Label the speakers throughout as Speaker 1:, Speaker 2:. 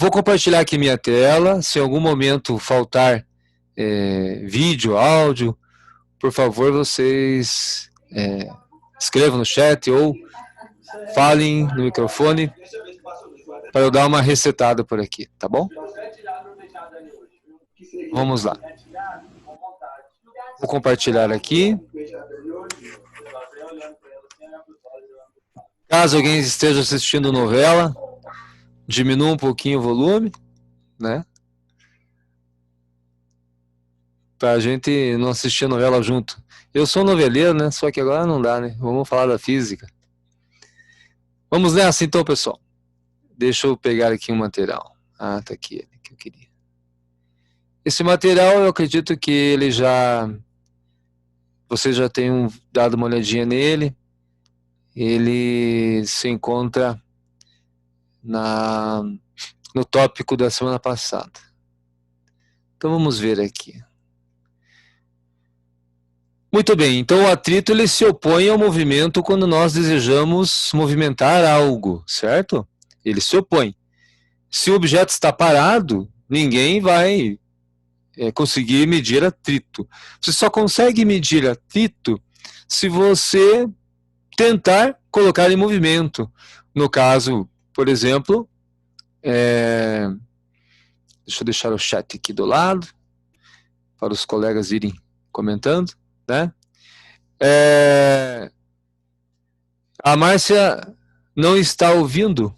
Speaker 1: vou compartilhar aqui minha tela. Se em algum momento faltar vídeo, áudio, por favor, vocês escrevam no chat ou falem no microfone para eu dar uma resetada por aqui, tá bom? Vamos lá. Vou compartilhar aqui. Caso alguém esteja assistindo novela, diminua um pouquinho o volume, né? Pra gente não assistir a novela junto. Eu sou noveleiro, né? Só que agora não dá, né? Vamos falar da física. Vamos nessa então, pessoal. Deixa eu pegar aqui um material. Ah, tá aqui ele que eu queria. Esse material, eu acredito que ele já... Vocês já tenham dado uma olhadinha nele. Ele se encontra no tópico da semana passada. Então vamos ver aqui. Muito bem, então o atrito ele se opõe ao movimento quando nós desejamos movimentar algo, certo? Ele se opõe. Se o objeto está parado, ninguém vai conseguir medir atrito. Você só consegue medir atrito se você tentar colocar em movimento. No caso, por exemplo, deixa eu deixar o chat aqui do lado, para os colegas irem comentando, né? A Márcia não está ouvindo.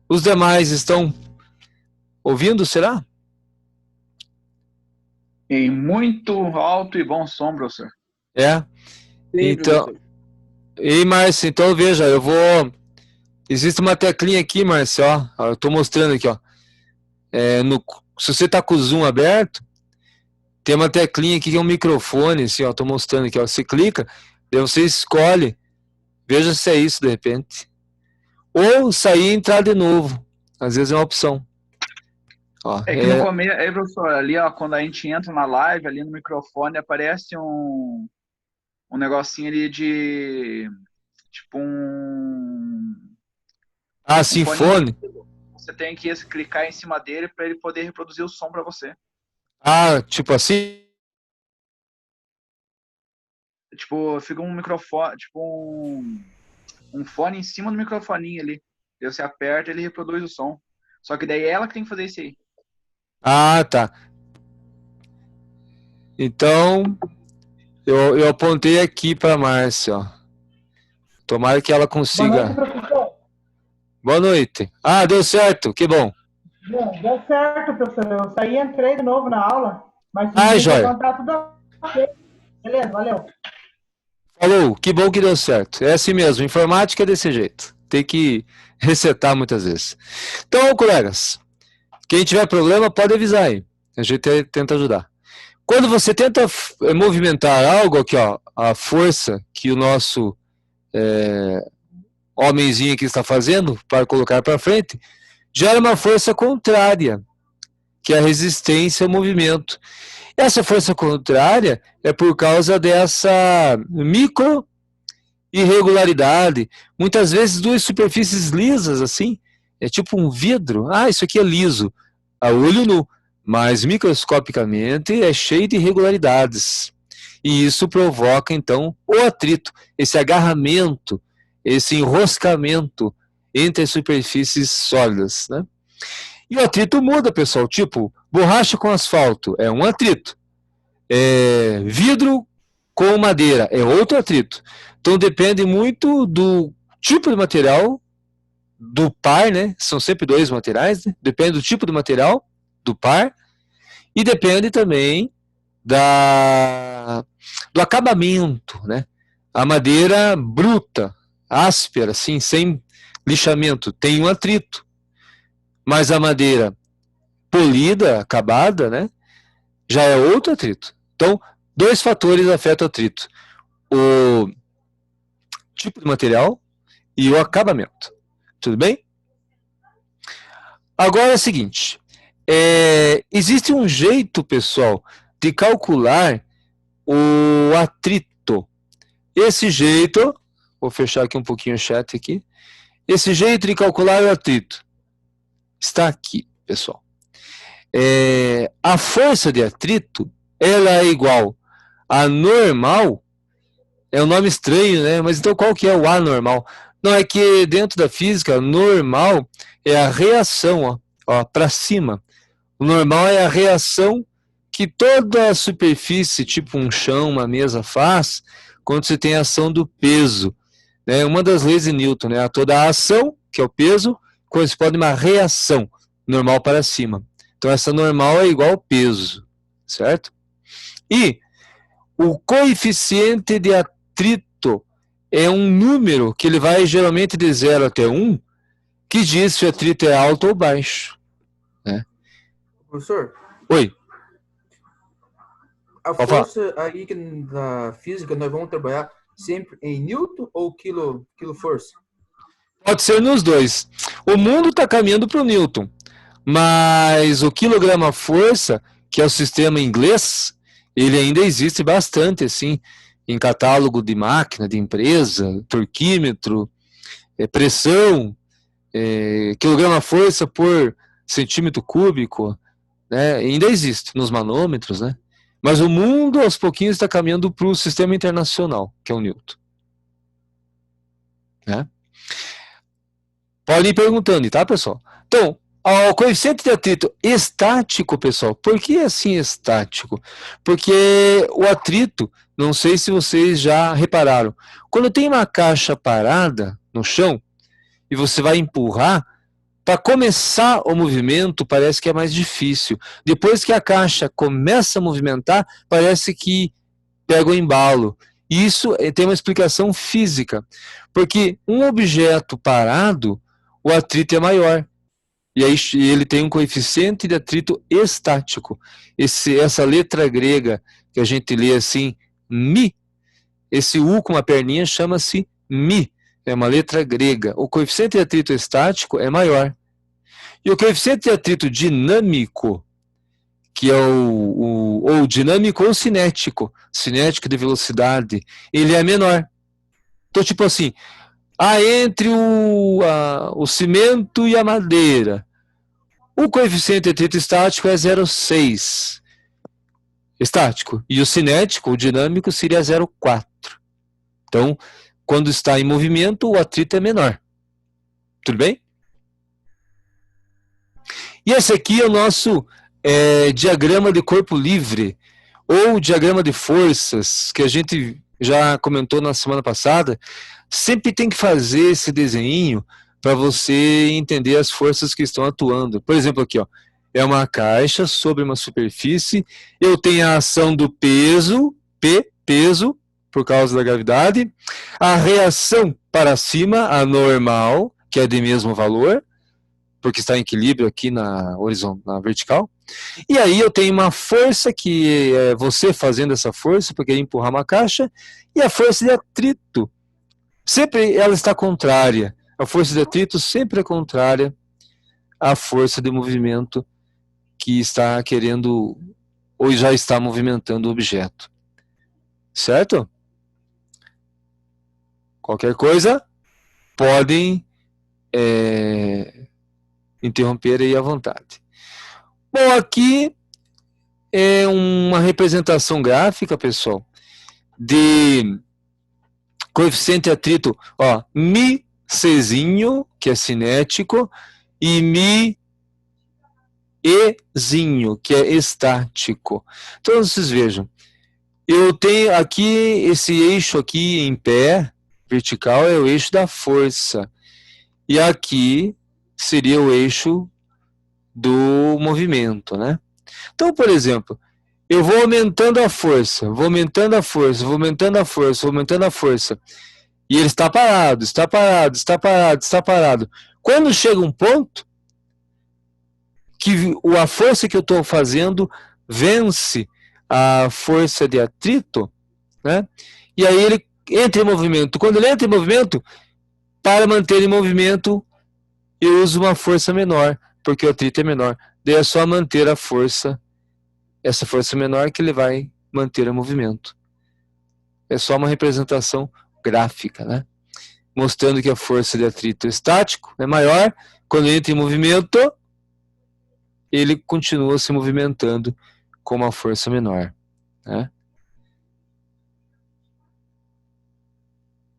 Speaker 1: Os demais estão ouvindo, será?
Speaker 2: Em muito alto e bom som, professor.
Speaker 1: Então, ei, Márcia, então veja, eu vou... Existe uma teclinha aqui, Márcia, ó, eu estou mostrando aqui, ó. Se você está com o zoom aberto, tem uma teclinha aqui que é um microfone, assim, ó, estou mostrando aqui, ó. Você clica, daí você escolhe, veja se é isso de repente. Ou sair e entrar de novo, às vezes é uma opção. Ó,
Speaker 2: que no começo, professor, ali, ó, quando a gente entra na live, ali no microfone, aparece um negocinho ali de... Tipo
Speaker 1: sim, fone.
Speaker 2: Você tem que clicar em cima dele para ele poder reproduzir o som para você.
Speaker 1: Tipo assim?
Speaker 2: Tipo, fica um microfone, tipo um fone em cima do microfoninho ali. Daí você aperta e ele reproduz o som. Só que daí é ela que tem que fazer isso aí.
Speaker 1: Tá. Então, eu apontei aqui para a Márcia, ó. Tomara que ela consiga...
Speaker 3: Boa noite, professor.
Speaker 1: Boa noite. Deu certo, que bom.
Speaker 3: Deu certo, professor. Eu saí e entrei de novo na aula. Mas
Speaker 1: joia.
Speaker 3: Tá tudo ok. Beleza, valeu.
Speaker 1: Falou, que bom que deu certo. É assim mesmo, informática é desse jeito. Tem que resetar muitas vezes. Então, colegas, quem tiver problema pode avisar aí. A gente tenta ajudar. Quando você tenta movimentar algo aqui, ó, a força que o nosso homenzinho aqui está fazendo para colocar para frente, gera uma força contrária, que é a resistência ao movimento. Essa força contrária é por causa dessa micro irregularidade. Muitas vezes duas superfícies lisas assim, é tipo um vidro. Isso aqui é liso, a olho nu, mas microscopicamente é cheio de irregularidades. E isso provoca então o atrito, esse agarramento, esse enroscamento entre as superfícies sólidas, né? E o atrito muda, pessoal, tipo, borracha com asfalto é um atrito, vidro com madeira é outro atrito. Então depende muito do tipo de material, do par, né? São sempre dois materiais, né? Depende do tipo de material, do par, e depende também do acabamento, né? A madeira bruta, áspera, assim, sem lixamento, tem um atrito. Mas a madeira polida, acabada, né, já é outro atrito. Então, dois fatores afetam o atrito: o tipo de material e o acabamento. Tudo bem? Agora é o seguinte, existe um jeito, pessoal, de calcular o atrito. Esse jeito, vou fechar aqui um pouquinho o chat aqui, esse jeito de calcular o atrito está aqui, pessoal. A força de atrito, ela é igual a normal, é um nome estranho, né? Mas então qual que é o anormal? Não, é que dentro da física, normal é a reação, ó, para cima. O normal é a reação que toda a superfície, tipo um chão, uma mesa, faz quando você tem a ação do peso. Né? Uma das leis de Newton, né? Toda a ação, que é o peso, corresponde a uma reação, normal para cima. Então essa normal é igual ao peso, certo? E o coeficiente de atrito é um número que ele vai geralmente de 0 até 1, que diz se o atrito é alto ou baixo. Né?
Speaker 4: Professor,
Speaker 1: Oi.
Speaker 4: a
Speaker 1: Pode falar.
Speaker 4: força aí que na física nós vamos trabalhar sempre em Newton ou quilo força?
Speaker 1: Pode ser nos dois. O mundo está caminhando para o Newton, mas o quilograma-força, que é o sistema inglês, ele ainda existe bastante, assim, em catálogo de máquina, de empresa, torquímetro, pressão, quilograma-força por centímetro cúbico, né? Ainda existe nos manômetros, né? Mas o mundo, aos pouquinhos, está caminhando para o sistema internacional, que é o Newton. Né? Podem ir perguntando, tá, pessoal? Então, o coeficiente de atrito estático, pessoal, por que assim estático? Porque o atrito, não sei se vocês já repararam, quando tem uma caixa parada no chão e você vai empurrar, para começar o movimento parece que é mais difícil. Depois que a caixa começa a movimentar, parece que pega o embalo. E isso tem uma explicação física, porque um objeto parado, o atrito é maior. E aí ele tem um coeficiente de atrito estático. Essa letra grega que a gente lê assim, mi, esse U com uma perninha chama-se mi, é uma letra grega. O coeficiente de atrito estático é maior. E o coeficiente de atrito dinâmico, que é ou dinâmico ou cinético de velocidade, ele é menor. Então, tipo assim, entre o cimento e a madeira, o coeficiente de atrito estático é 0,6. Estático. E o cinético, o dinâmico, seria 0,4. Então, quando está em movimento, o atrito é menor. Tudo bem? E esse aqui é o nosso diagrama de corpo livre, ou diagrama de forças, que a gente já comentou na semana passada. Sempre tem que fazer esse desenho para você entender as forças que estão atuando. Por exemplo, aqui, ó, é uma caixa sobre uma superfície, eu tenho a ação do peso, P, peso, por causa da gravidade, a reação para cima, a normal, que é de mesmo valor, porque está em equilíbrio aqui na vertical, e aí eu tenho uma força que é você fazendo essa força, porque é empurrar uma caixa, e a força de atrito, sempre ela está contrária. A força de atrito sempre é contrária à força de movimento que está querendo ou já está movimentando o objeto. Certo? Qualquer coisa, podem interromper aí à vontade. Bom, aqui é uma representação gráfica, pessoal, de coeficiente de atrito, ó, mi Czinho, que é cinético, e mi Ezinho, que é estático. Então, vocês vejam, eu tenho aqui esse eixo aqui em pé, vertical, é o eixo da força. E aqui seria o eixo do movimento, né? Então, por exemplo, eu vou aumentando a força, vou aumentando a força, vou aumentando a força, vou aumentando a força. E ele está parado, está parado, está parado, está parado. Quando chega um ponto que a força que eu estou fazendo vence a força de atrito, né? E aí ele entra em movimento. Quando ele entra em movimento, para manter em movimento, eu uso uma força menor, porque o atrito é menor. Daí é só manter a força, essa força menor, que ele vai manter o movimento. É só uma representação gráfica, né? mostrando que a força de atrito estático é maior. Quando entra em movimento, ele continua se movimentando com uma força menor, né?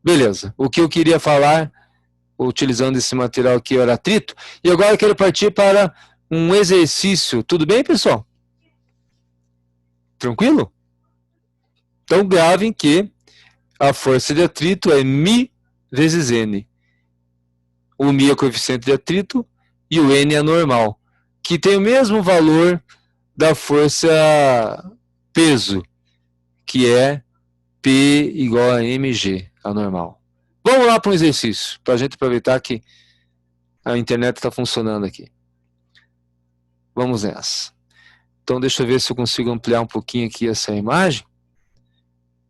Speaker 1: Beleza. O que eu queria falar, utilizando esse material aqui, era atrito. E agora eu quero partir para um exercício. Tudo bem, pessoal? Tranquilo? Então gravem que a força de atrito é μ vezes N. O μ é o coeficiente de atrito e o N é normal, que tem o mesmo valor da força peso, que é P igual a mg, a normal. Vamos lá para um exercício, para a gente aproveitar que a internet está funcionando aqui. Vamos nessa. Então deixa eu ver se eu consigo ampliar um pouquinho aqui essa imagem.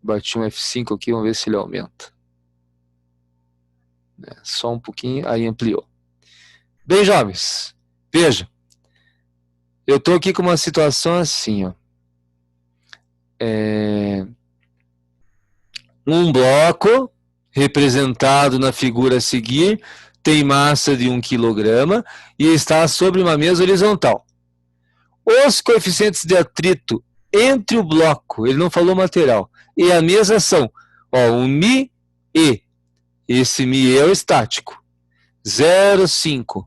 Speaker 1: Bati um F5 aqui, vamos ver se ele aumenta. Só um pouquinho, aí ampliou. Bem, jovens, veja. Eu estou aqui com uma situação assim, ó. Um bloco, representado na figura a seguir, tem massa de 1 kg e está sobre uma mesa horizontal. Os coeficientes de atrito entre o bloco, ele não falou material, e a mesa são, ó, o μe. Esse μe é o estático, 0,5.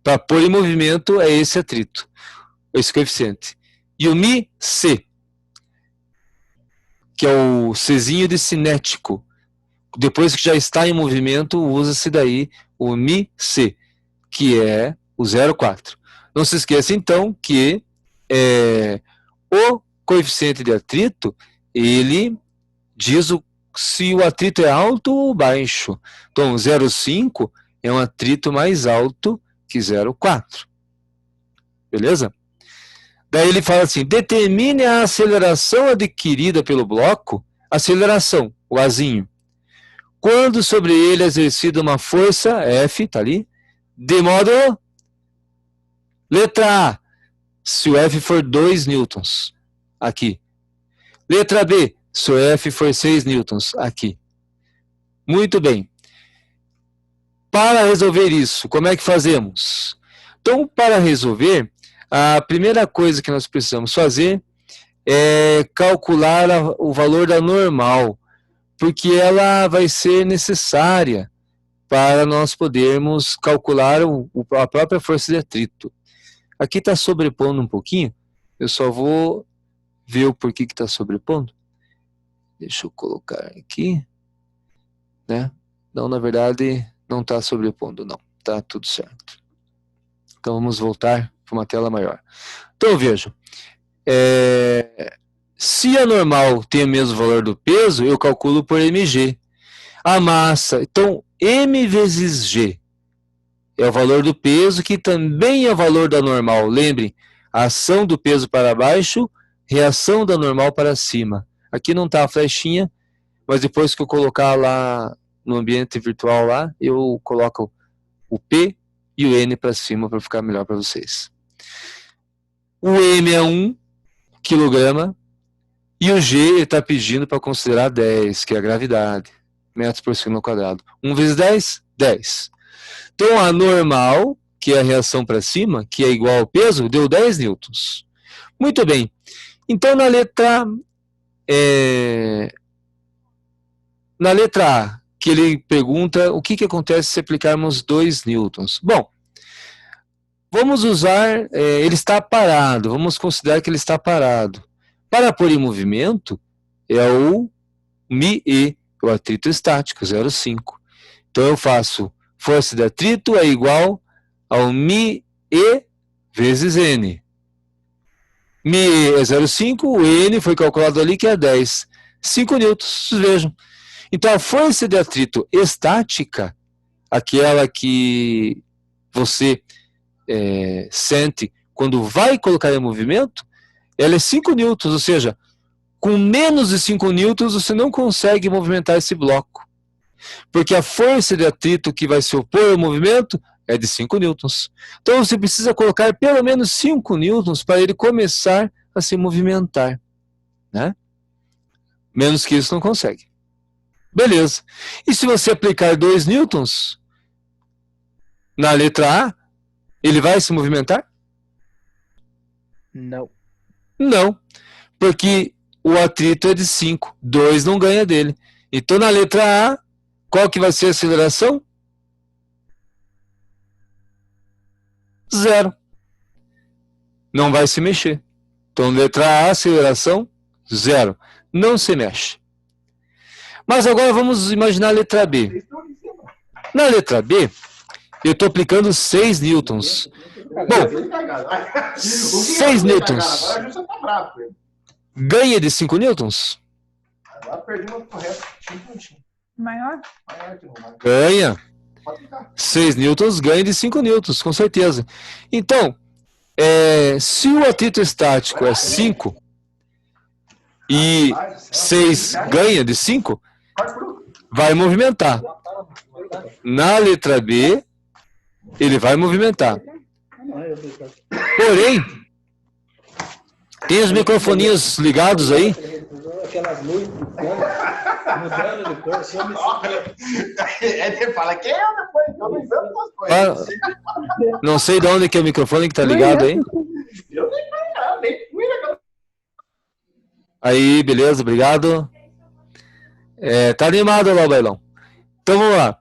Speaker 1: Para pôr em movimento é esse atrito, esse coeficiente. E o μc, que é o Czinho de cinético. Depois que já está em movimento, usa-se daí o μc, que é o 0,4. Não se esqueça, então, que o coeficiente de atrito, ele diz se o atrito é alto ou baixo. Então, 0,5 é um atrito mais alto que 0,4. Beleza? Daí ele fala assim, determine a aceleração adquirida pelo bloco, aceleração, o Azinho, quando sobre ele é exercida uma força, F, tá ali, de modo, letra A, se o F for 2 newtons, aqui. Letra B, se o F for 6 newtons, aqui. Muito bem. Para resolver isso, como é que fazemos? Então, para resolver, a primeira coisa que nós precisamos fazer é calcular o valor da normal, porque ela vai ser necessária para nós podermos calcular a própria força de atrito. Aqui está sobrepondo um pouquinho, eu só vou ver o porquê que está sobrepondo. Deixa eu colocar aqui, né? Não, na verdade, não está sobrepondo, não. Está tudo certo. Então, vamos voltar para uma tela maior. Então, vejam. Se a normal tem o mesmo valor do peso, eu calculo por mg. A massa, então, m vezes g é o valor do peso, que também é o valor da normal. Lembrem, a ação do peso para baixo, reação da normal para cima. Aqui não está a flechinha, mas depois que eu colocar lá no ambiente virtual lá, eu coloco o P e o N para cima para ficar melhor para vocês. O M é 1 kg e o G está pedindo para considerar 10, que é a gravidade, metros por segundo ao quadrado. 1 vezes 10, 10. Então a normal, que é a reação para cima, que é igual ao peso, deu 10 newtons. Muito bem. Então na letra A, que ele pergunta o que acontece se aplicarmos 2 newtons. Bom, vamos usar, ele está parado, vamos considerar que ele está parado. Para pôr em movimento, é o μe, o atrito estático, 0,5. Então eu faço força de atrito é igual ao μe vezes N. μe é 0,5, o N foi calculado ali que é 10. 5 newtons, vocês vejam. Então a força de atrito estática, aquela que você sente quando vai colocar em movimento, ela é 5 newtons, ou seja, com menos de 5 newtons você não consegue movimentar esse bloco. Porque a força de atrito que vai se opor ao movimento é de 5 newtons. Então você precisa colocar pelo menos 5 newtons para ele começar a se movimentar, né? Menos que isso não consegue. Beleza. E se você aplicar 2 newtons na letra A, ele vai se movimentar?
Speaker 5: Não.
Speaker 1: Não, porque o atrito é de 5. 2 não ganha dele. Então, na letra A, qual que vai ser a aceleração? 0. Não vai se mexer. Então, letra A, aceleração 0. Não se mexe. Mas agora vamos imaginar a letra B. Na letra B, eu estou aplicando 6 newtons. Bom, 6 newtons ganha de 5 newtons?
Speaker 3: Maior?
Speaker 1: Ganha. 6 newtons ganha de 5 newtons, com certeza. Então, se o atrito estático é 5 e 6 ganha de 5, vai movimentar. Na letra B, ele vai movimentar. Porém, tem os microfoninhos ligados aí?
Speaker 5: Aquelas luzes mudando de cor.
Speaker 6: Ele fala, quem é depois? Eu não invento as coisas.
Speaker 1: Não sei de onde que é o microfone que tá ligado aí.
Speaker 6: Eu nem fui na.
Speaker 1: Aí, beleza, obrigado. Tá animado lá o bailão. Então vamos lá.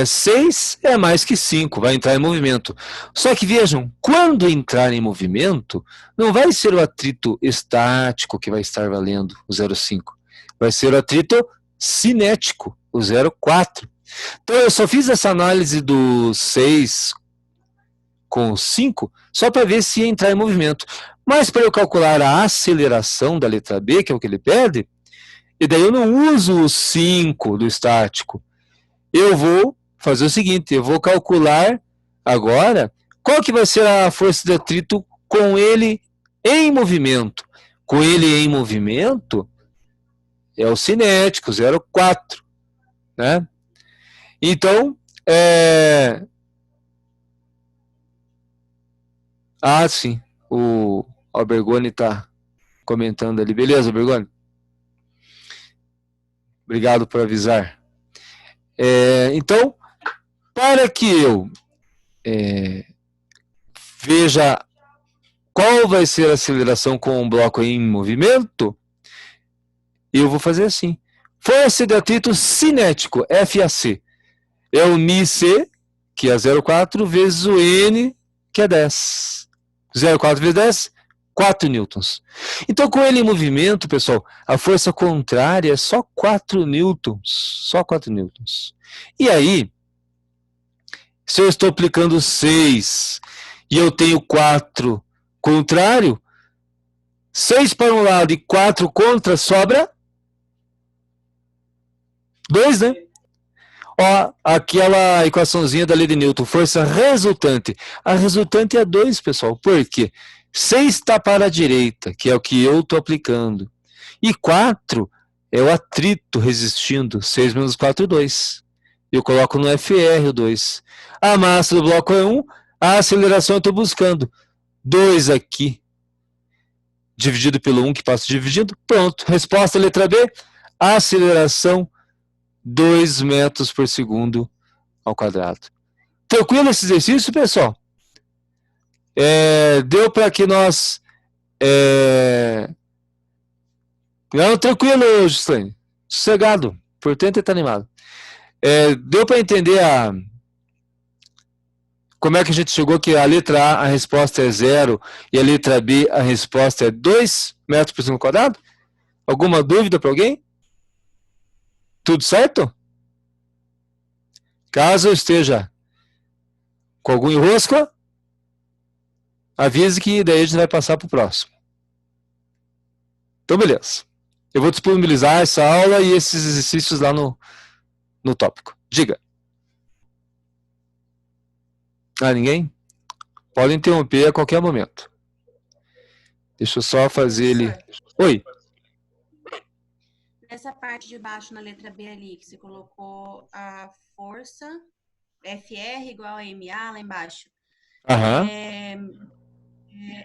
Speaker 1: 6 é mais que 5, vai entrar em movimento. Só que vejam, quando entrar em movimento, não vai ser o atrito estático que vai estar valendo o 0,5. Vai ser o atrito cinético, o 0,4. Então eu só fiz essa análise do 6 com 5 só para ver se ia entrar em movimento. Mas para eu calcular a aceleração da letra B, que é o que ele pede, e daí eu não uso o 5 do estático. Eu vou fazer o seguinte, eu vou calcular agora qual que vai ser a força de atrito com ele em movimento. Com ele em movimento é o cinético, 0,4, né? Então, sim, o Albergoni está comentando ali. Beleza, Albergoni? Obrigado por avisar. Então, para que eu veja qual vai ser a aceleração com um bloco em movimento, eu vou fazer assim. Força de atrito cinético, FAC, é o μc, que é 0,4, vezes o N, que é 10. 0,4 vezes 10, 4 newtons. Então, com ele em movimento, pessoal, a força contrária é só 4 newtons. Só 4 newtons. E aí, se eu estou aplicando 6 e eu tenho 4 contrário, 6 para um lado e 4 contra, sobra 2, né? Ó, aquela equaçãozinha da lei de Newton, força resultante. A resultante é 2, pessoal. Por quê? 6 está para a direita, que é o que eu estou aplicando. E 4 é o atrito resistindo. 6 menos 4, 2. Eu coloco no FR o 2. A massa do bloco é 1, a aceleração eu estou buscando. 2 aqui, dividido pelo 1 que passa dividindo. Pronto. Resposta letra B, a aceleração 2 metros por segundo ao quadrado. Tranquilo esse exercício, pessoal? Deu para que nós... Não, tranquilo, Gislaine. Sossegado. Portanto, está animado. Deu para entender como é que a gente chegou que a letra A, a resposta é 0, e a letra B, a resposta é 2 metros por segundo quadrado? Alguma dúvida para alguém? Tudo certo? Caso eu esteja com algum enrosco, avise que daí a gente vai passar para o próximo. Então, beleza. Eu vou disponibilizar essa aula e esses exercícios lá no tópico. Diga. Ninguém? Pode interromper a qualquer momento. Deixa eu só fazer ele... Oi.
Speaker 7: Nessa parte de baixo, na letra B ali, que você colocou a força, FR igual a MA lá embaixo.
Speaker 1: Aham.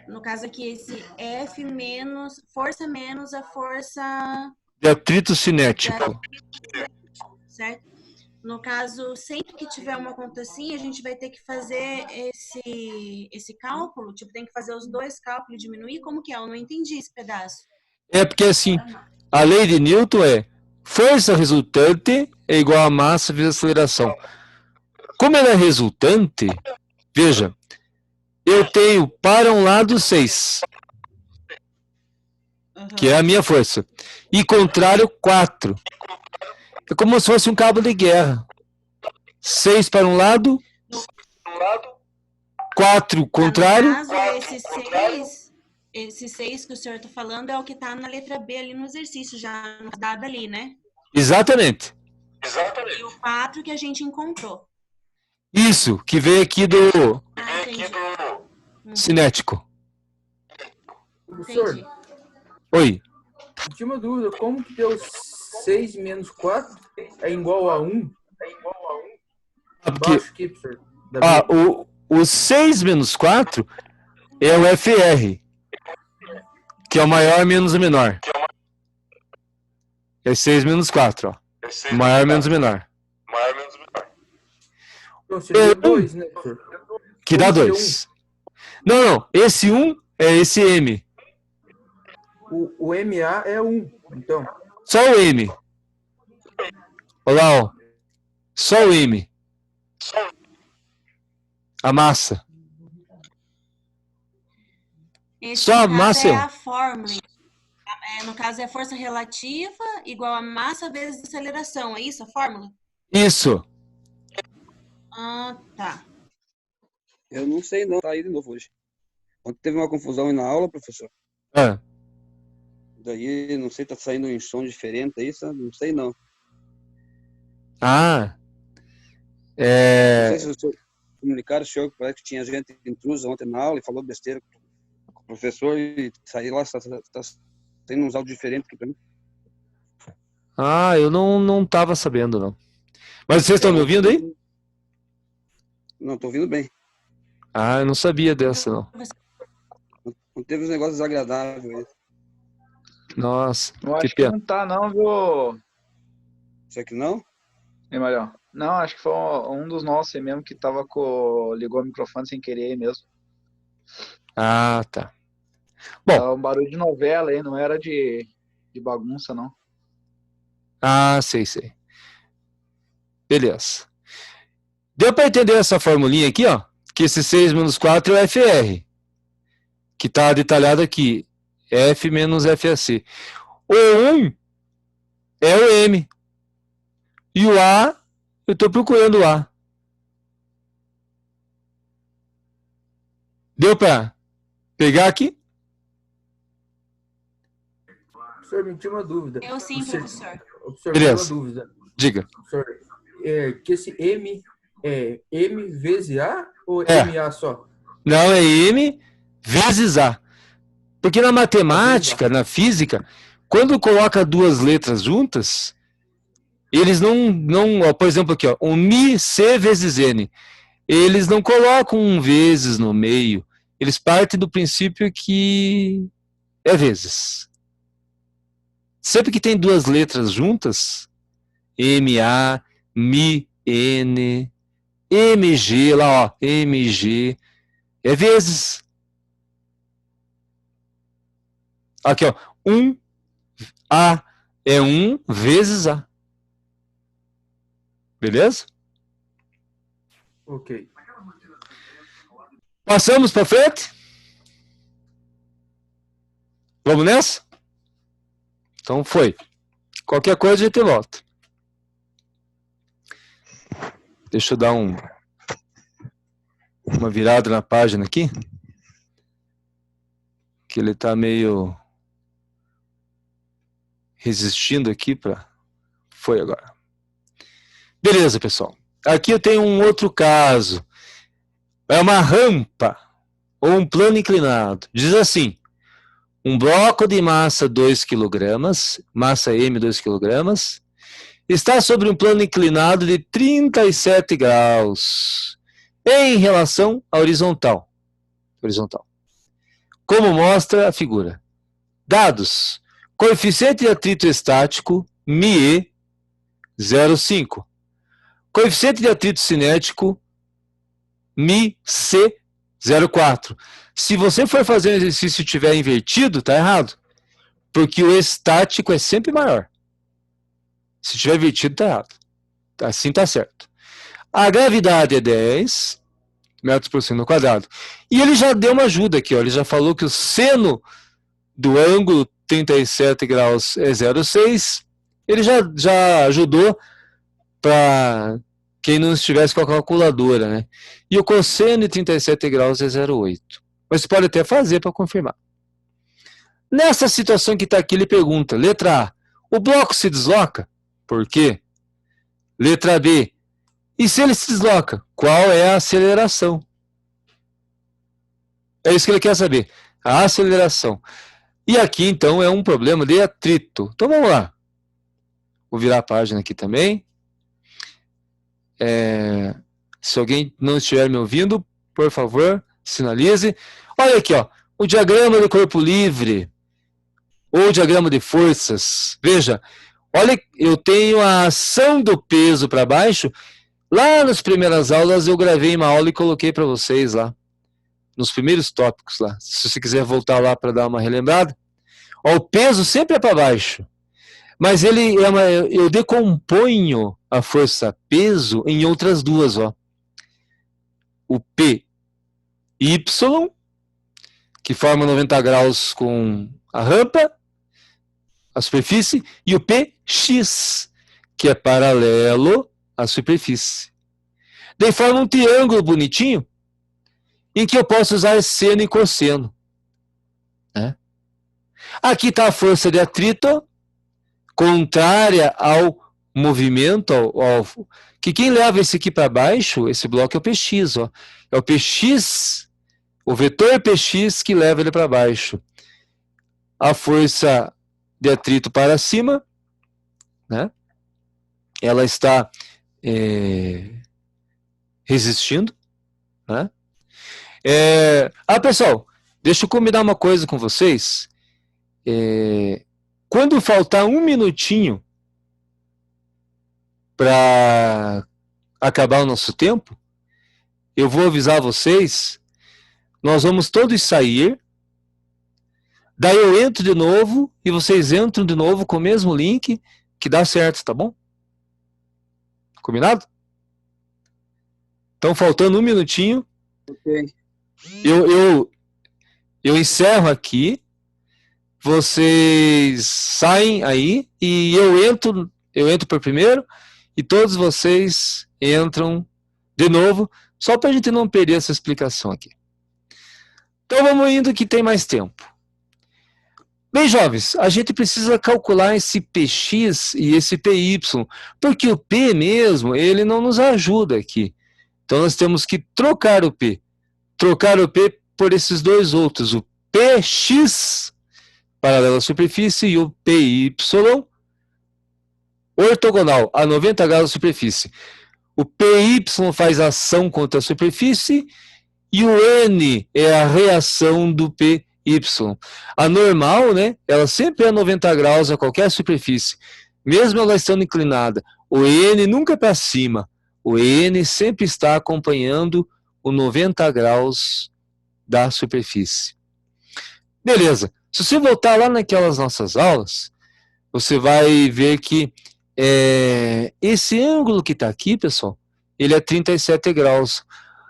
Speaker 7: No caso aqui, esse F menos, força menos a força...
Speaker 1: De atrito cinético.
Speaker 7: Certo? No caso, sempre que tiver uma conta assim, a gente vai ter que fazer esse cálculo, tipo, tem que fazer os dois cálculos e diminuir, como que é? Eu não entendi esse pedaço.
Speaker 1: É porque assim, a lei de Newton é força resultante é igual a massa vezes aceleração. Como ela é resultante, veja, eu tenho para um lado 6, que é a minha força, e contrário 4. É como se fosse um cabo de guerra. 6 para um lado, 4 contrário.
Speaker 7: No caso, esse 6 que o senhor está falando é o que está na letra B ali no exercício, já dado ali, né?
Speaker 1: Exatamente.
Speaker 7: E o 4 que a gente encontrou.
Speaker 1: Isso, que veio aqui do
Speaker 7: Entendi.
Speaker 1: cinético.
Speaker 4: Professor,
Speaker 7: Entendi.
Speaker 1: Oi.
Speaker 4: eu tinha uma dúvida. Como que deu 6 menos 4 é igual a 1?
Speaker 1: Porque,
Speaker 4: Embaixo aqui, professor. Da B.
Speaker 1: o 6 menos 4 é o FR, que é o maior menos o menor. É 6 menos 4, ó. O maior menos o menor.
Speaker 4: Então seria 2, né, professor?
Speaker 1: Que dá
Speaker 4: Como seria
Speaker 1: 2. Não, esse 1 é esse M.
Speaker 4: O MA é 1, então.
Speaker 1: Só o M. Olha lá, ó. Só o M. A massa.
Speaker 7: Esse,
Speaker 1: Só a
Speaker 7: no caso,
Speaker 1: massa
Speaker 7: é
Speaker 1: é um.
Speaker 7: a fórmula. No caso, é força relativa igual a massa vezes aceleração. É isso a fórmula?
Speaker 1: Isso.
Speaker 7: Ah, tá.
Speaker 8: Eu não sei não, tá aí de novo hoje. Ontem teve uma confusão aí na aula, professor.
Speaker 1: Ah,
Speaker 8: Daí, não sei, tá saindo em som diferente aí, sabe? Não sei não.
Speaker 1: Ah.
Speaker 8: Não sei
Speaker 1: É.
Speaker 8: se o senhor comunicaram, o senhor parece que tinha gente intrusa ontem na aula e falou besteira com o professor e saiu lá, tá tendo uns áudios diferentes aqui pra mim.
Speaker 1: Ah, eu não tava sabendo, não. Mas vocês estão me ouvindo aí?
Speaker 8: Não, tô ouvindo bem.
Speaker 1: Ah, eu não sabia dessa, não.
Speaker 8: Não teve uns negócios desagradáveis aí.
Speaker 1: Nossa,
Speaker 2: Eu
Speaker 1: que
Speaker 2: acho que
Speaker 1: pena.
Speaker 2: não tá, não, viu,
Speaker 8: Será que não?
Speaker 2: Emalhão? Não, acho que foi um dos nossos aí mesmo que tava ligou o microfone sem querer aí mesmo.
Speaker 1: Ah, tá. Bom,
Speaker 2: Tava um barulho de novela aí, não era de bagunça, não.
Speaker 1: ah, sei. Beleza. Deu para entender essa formulinha aqui, ó? Que esse 6 menos 4 é o FR. Que tá detalhado aqui. F menos FAC. O 1 é o M. E o A, eu estou procurando o A. Deu para pegar aqui?
Speaker 4: Professor, me tinha uma dúvida.
Speaker 7: Eu sim, professor.
Speaker 4: Professor, me tinha uma
Speaker 1: Beleza.
Speaker 4: dúvida.
Speaker 1: Diga.
Speaker 4: Professor, que esse M é M vezes A ou
Speaker 1: É.
Speaker 4: MA só?
Speaker 1: Não, é M vezes A. Porque na matemática, na física, quando coloca duas letras juntas, eles não, ó, por exemplo aqui, ó, um Mi C vezes N. Eles não colocam um vezes no meio. Eles partem do princípio que é vezes. Sempre que tem duas letras juntas, MA, Mi, N, MG, lá ó, MG, é vezes. Aqui ó, 1, A é 1 vezes A. Beleza?
Speaker 4: Ok.
Speaker 1: Passamos para frente? Vamos nessa? Então foi. Qualquer coisa a gente volta. Deixa eu dar uma virada na página aqui. Que ele está meio resistindo aqui para... Foi agora. Beleza, pessoal. Aqui eu tenho um outro caso. É uma rampa ou um plano inclinado. Diz assim: um bloco de massa 2 kg, massa M 2 kg, está sobre um plano inclinado de 37 graus em relação à horizontal. Como mostra a figura. Dados Coeficiente de atrito estático, ME 0,5. Coeficiente de atrito cinético, MiC 0,4. Se você for fazer um exercício e estiver invertido, está errado. Porque o estático é sempre maior. Se estiver invertido, está errado. Assim está certo. A gravidade é 10 metros por segundo quadrado. E ele já deu uma ajuda aqui, ó. Ele já falou que o seno do ângulo 37 graus é 0,6. Ele já ajudou para quem não estivesse com a calculadora, né? E o cosseno de 37 graus é 0,8. Mas você pode até fazer para confirmar. Nessa situação que está aqui, ele pergunta, letra A, o bloco se desloca? Por quê? Letra B, e se ele se desloca, qual é a aceleração? É isso que ele quer saber, a aceleração. E aqui, então, é um problema de atrito. Então, vamos lá. Vou virar a página aqui também. Se alguém não estiver me ouvindo, por favor, sinalize. Olha aqui, ó, o diagrama do corpo livre, ou diagrama de forças. Veja, olha, eu tenho a ação do peso para baixo. Lá nas primeiras aulas eu gravei uma aula e coloquei para vocês lá, nos primeiros tópicos lá. Se você quiser voltar lá para dar uma relembrada. Ó, o peso sempre é para baixo. Mas eu decomponho a força peso em outras duas, ó. O PY, que forma 90 graus com a rampa, a superfície, e o PX, que é paralelo à superfície. Daí forma um triângulo bonitinho, em que eu posso usar seno e cosseno. Né? Aqui está a força de atrito, contrária ao movimento, que quem leva esse aqui para baixo, esse bloco é o PX, ó. É o PX, o vetor PX que leva ele para baixo. A força de atrito para cima, né? Ela está resistindo, né? Pessoal, deixa eu combinar uma coisa com vocês. Quando faltar um minutinho para acabar o nosso tempo, eu vou avisar vocês, nós vamos todos sair, daí eu entro de novo e vocês entram de novo com o mesmo link, que dá certo, tá bom? Combinado? Então, faltando um minutinho,
Speaker 8: Ok.
Speaker 1: eu encerro aqui, vocês saem aí e eu entro por primeiro e todos vocês entram de novo, só para a gente não perder essa explicação aqui. Então vamos indo que tem mais tempo. Bem, jovens, a gente precisa calcular esse PX e esse PY, porque o P mesmo, ele não nos ajuda aqui. Então nós temos que trocar o P. Trocar o P por esses dois outros, o PX, paralelo à superfície, e o PY, ortogonal a 90 graus da superfície. O PY faz ação contra a superfície e o N é a reação do PY. A normal, né, ela sempre é 90 graus a qualquer superfície, mesmo ela estando inclinada. O N nunca é para cima. O N sempre está acompanhando o 90 graus da superfície. Beleza. Se você voltar lá naquelas nossas aulas, você vai ver que esse ângulo que está aqui, pessoal, ele é 37 graus.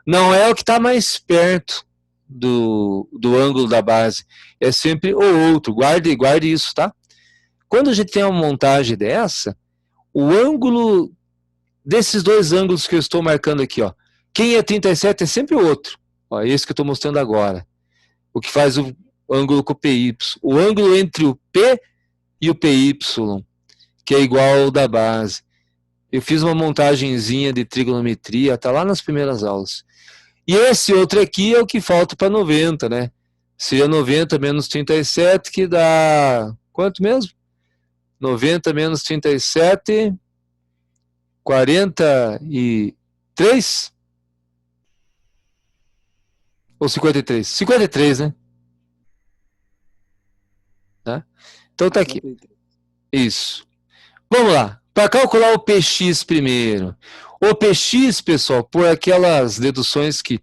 Speaker 1: Não é o que está mais perto do ângulo da base. É sempre o outro. Guarde isso, tá? Quando a gente tem uma montagem dessa, o ângulo desses dois ângulos que eu estou marcando aqui, ó, quem é 37 é sempre o outro. Ó, esse que eu estou mostrando agora. O que faz o ângulo com o PY. O ângulo entre o P e o PY, que é igual ao da base. Eu fiz uma montagenzinha de trigonometria, tá lá nas primeiras aulas. E esse outro aqui é o que falta para 90, né? Seria 90 menos 37, que dá... Quanto mesmo? 90 menos 37... 43? Ou 53? 53, né? Tá? Então tá aqui. Isso. Vamos lá. Para calcular o PX primeiro. O PX, pessoal, por aquelas deduções que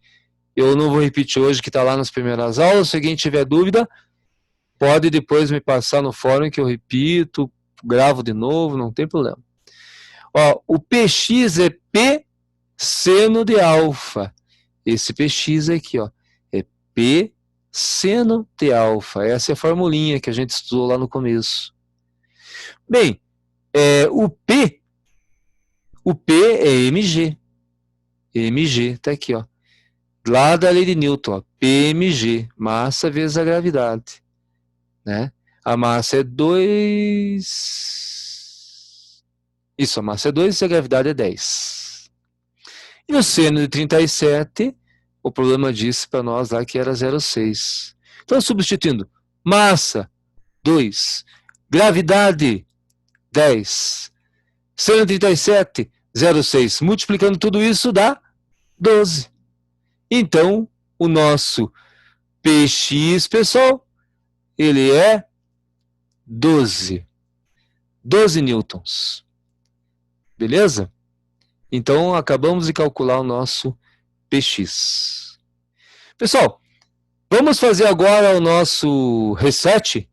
Speaker 1: eu não vou repetir hoje, que está lá nas primeiras aulas. Se alguém tiver dúvida, pode depois me passar no fórum que eu repito, gravo de novo, não tem problema. Ó, o PX é P seno de alfa. Esse PX aqui, ó, é P seno de alfa. Essa é a formulinha que a gente estudou lá no começo. Bem, o P é mg. mg, tá aqui, ó. Lá da lei de Newton, ó, PMG, massa vezes a gravidade, né? A massa é 2... Isso, a massa é 2 e a gravidade é 10. E o seno de 37, o problema disse para nós lá que era 0,6. Então, substituindo massa, 2, gravidade, 10, seno de 37, 0,6. Multiplicando tudo isso dá 12. Então, o nosso PX, pessoal, ele é 12. 12 newtons. Beleza? Então, acabamos de calcular o nosso PX. Pessoal, vamos fazer agora o nosso reset,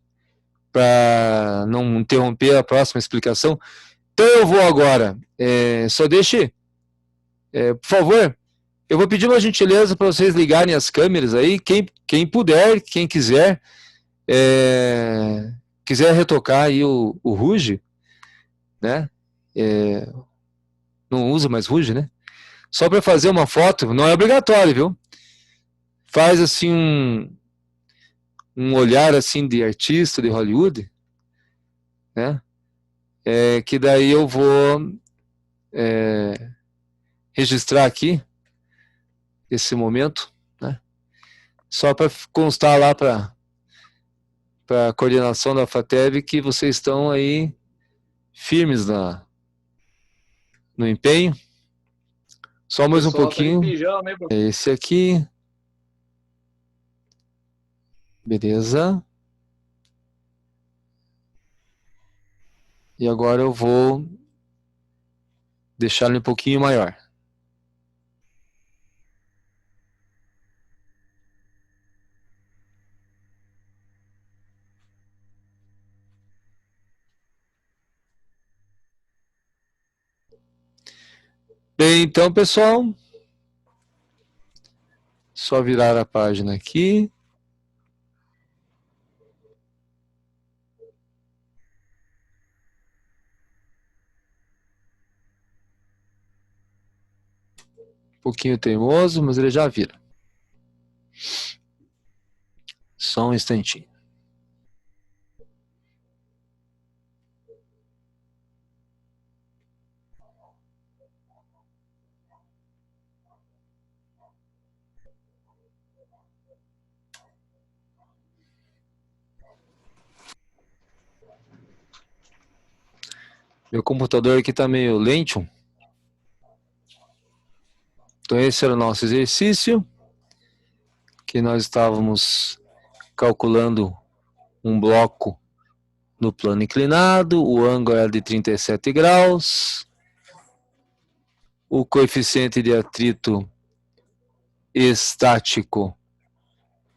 Speaker 1: para não interromper a próxima explicação. Então, eu vou agora, só deixe, por favor, eu vou pedir uma gentileza para vocês ligarem as câmeras aí, quem puder, quem quiser, quiser retocar aí o Ruge, né? Não usa mais Ruge, né? Só para fazer uma foto, não é obrigatório, viu? Faz assim um olhar assim de artista de Hollywood, né? Que daí eu vou registrar aqui esse momento, né? Só para constar lá para a coordenação da FATEV que vocês estão aí firmes no empenho. Só mais um pouquinho.
Speaker 2: Pijama, hein,
Speaker 1: Esse aqui. Beleza. E agora eu vou deixar ele um pouquinho maior. Bem, então, pessoal, só virar a página aqui. Um pouquinho teimoso, mas ele já vira. Só um instantinho. Meu computador aqui está meio lento. Então esse era o nosso exercício, que nós estávamos calculando um bloco no plano inclinado, o ângulo era de 37 graus, o coeficiente de atrito estático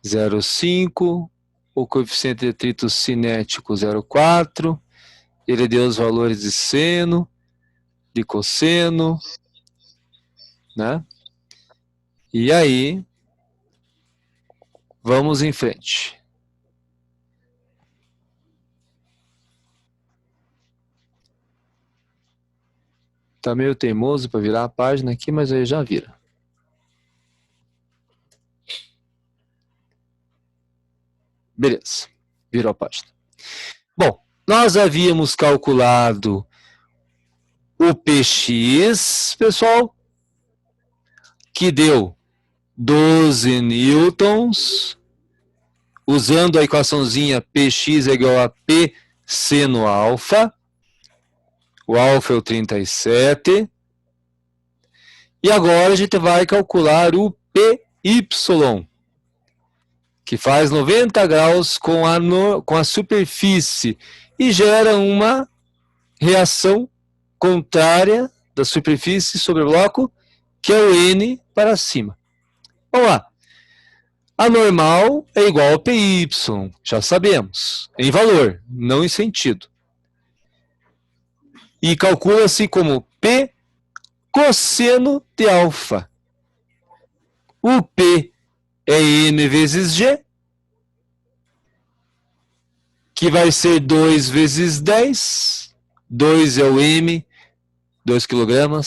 Speaker 1: 0,5, o coeficiente de atrito cinético 0,4, ele deu os valores de seno, de cosseno, né? E aí, vamos em frente. Tá meio teimoso para virar a página aqui, mas aí já vira. Beleza, virou a página. Bom, nós havíamos calculado o PX, pessoal, que deu 12 newtons, usando a equaçãozinha PX é igual a P seno alfa. O alfa é o 37. E agora a gente vai calcular o PY, que faz 90 graus com a superfície e gera uma reação contrária da superfície sobre o bloco, que é o N para cima. Vamos lá. A normal é igual a PY, já sabemos, em valor, não em sentido. E calcula-se como P cosseno de alfa. O P é M vezes G, que vai ser 2 vezes 10. 2 é o M, 2 kg.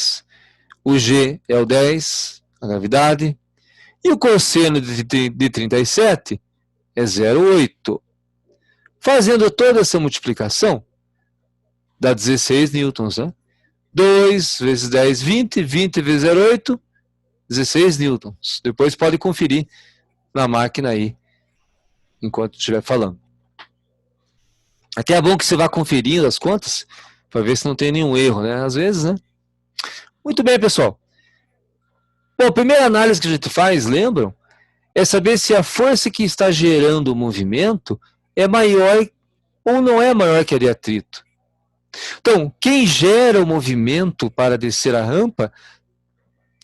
Speaker 1: O G é o 10, a gravidade. E o cosseno de 37 é 0,8. Fazendo toda essa multiplicação, dá 16 newtons, né? 2 vezes 10, 20. 20 vezes 0,8, 16 newtons. Depois pode conferir na máquina aí, enquanto estiver falando. Até é bom que você vá conferindo as contas, para ver se não tem nenhum erro, né? Às vezes, né? Muito bem, pessoal. Bom, a primeira análise que a gente faz, lembram? É saber se a força que está gerando o movimento é maior ou não é maior que a de atrito. Então, quem gera o movimento para descer a rampa,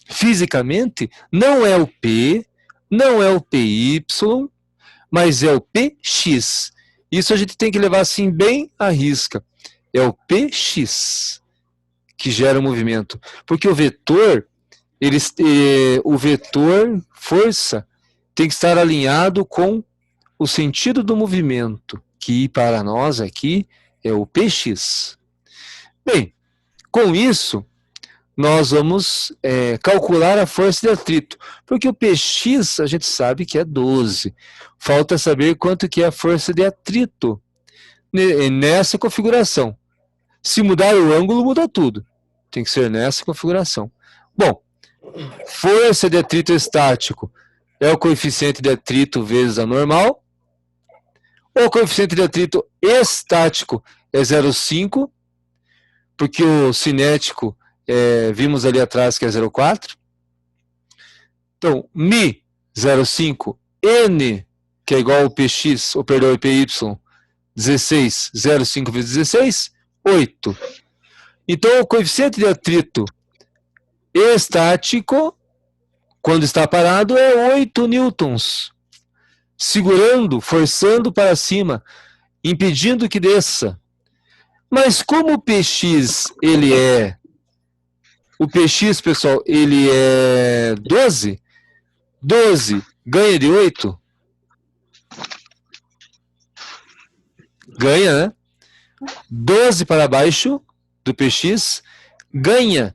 Speaker 1: fisicamente, não é o P, não é o PY, mas é o PX. Isso a gente tem que levar assim bem à risca. É o PX que gera o movimento. Porque o vetor, o vetor força tem que estar alinhado com o sentido do movimento, que para nós aqui é o PX. Bem, com isso, nós vamos calcular a força de atrito, porque o PX a gente sabe que é 12. Falta saber quanto que é a força de atrito nessa configuração. Se mudar o ângulo, muda tudo. Tem que ser nessa configuração. Bom, força de atrito estático é o coeficiente de atrito vezes a normal. O coeficiente de atrito estático é 0,5, porque o cinético vimos ali atrás que é 0,4. Então, Mi 0,5, N, que é igual ao PX, ou perdão, PY, 16, 0,5 vezes 16, 8. Então, o coeficiente de atrito estático, quando está parado, é 8 newtons. Segurando, forçando para cima, impedindo que desça. Mas como o PX, o PX, pessoal, ele é 12, 12 ganha de 8? Ganha, né? 12 para baixo do PX ganha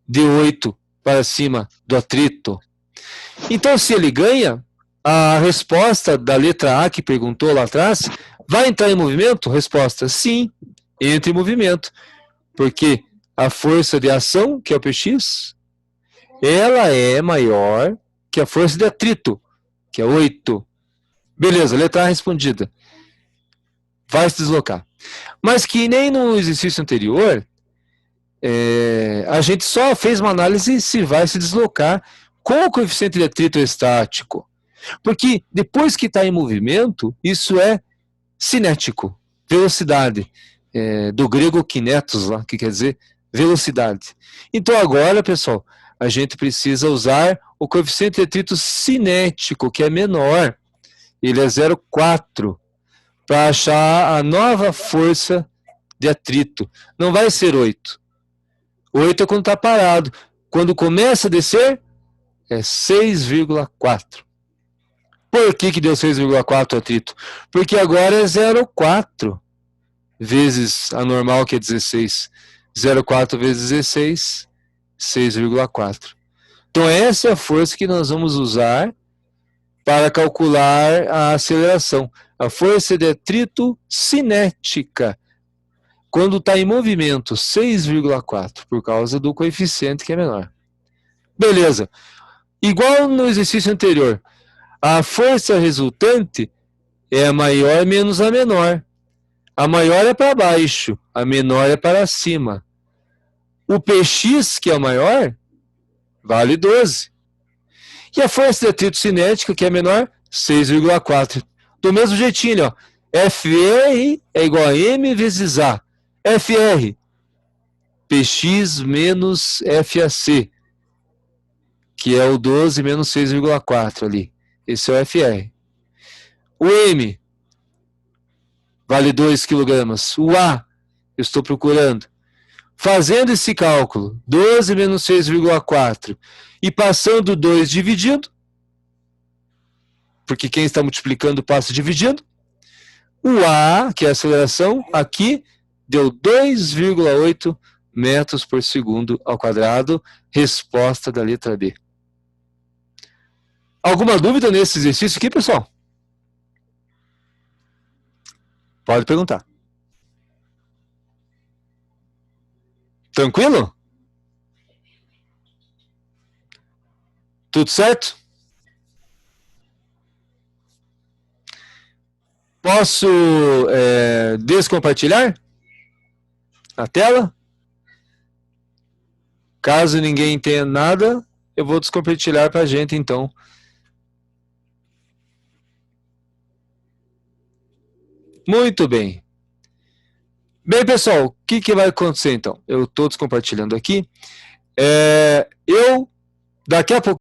Speaker 1: de 8 para cima do atrito. Então, se ele ganha, a resposta da letra A que perguntou lá atrás, vai entrar em movimento? Resposta, sim, entra em movimento. Porque a força de ação, que é o PX, ela é maior que a força de atrito, que é 8. Beleza, letra A respondida. Vai se deslocar. Mas que nem no exercício anterior, a gente só fez uma análise se vai se deslocar com o coeficiente de atrito estático. Porque depois que está em movimento, isso é cinético, velocidade, do grego kinetos, lá, que quer dizer velocidade. Então agora, pessoal, a gente precisa usar o coeficiente de atrito cinético, que é menor. Ele é 0,4, para achar a nova força de atrito. Não vai ser 8. 8 é quando está parado. Quando começa a descer, é 6,4. Por que deu 6,4 atrito? Porque agora é 0,4 vezes a normal, que é 16. 0,4 vezes 16, 6,4. Então essa é a força que nós vamos usar para calcular a aceleração. A força de atrito cinética, quando está em movimento, 6,4, por causa do coeficiente que é menor. Beleza. Igual no exercício anterior, a força resultante é a maior menos a menor. A maior é para baixo, a menor é para cima. O PX, que é o maior, vale 12. E a força de atrito cinética, que é menor, 6,4. Do mesmo jeitinho ali, ó. FR é igual a M vezes A. FR, PX menos FAC, que é o 12 menos 6,4 ali. Esse é o FR. O M vale 2 kg. O A, eu estou procurando. Fazendo esse cálculo, 12 menos 6,4, e passando 2 dividindo, porque quem está multiplicando passa dividindo, o A, que é a aceleração, aqui deu 2,8 metros por segundo ao quadrado, resposta da letra B. Alguma dúvida nesse exercício aqui, pessoal? Pode perguntar. Tranquilo? Tudo certo? Posso descompartilhar a tela? Caso ninguém tenha nada, eu vou descompartilhar para a gente, então. Muito bem. Bem, pessoal, o que vai acontecer, então? Eu estou descompartilhando aqui. Daqui a pouco,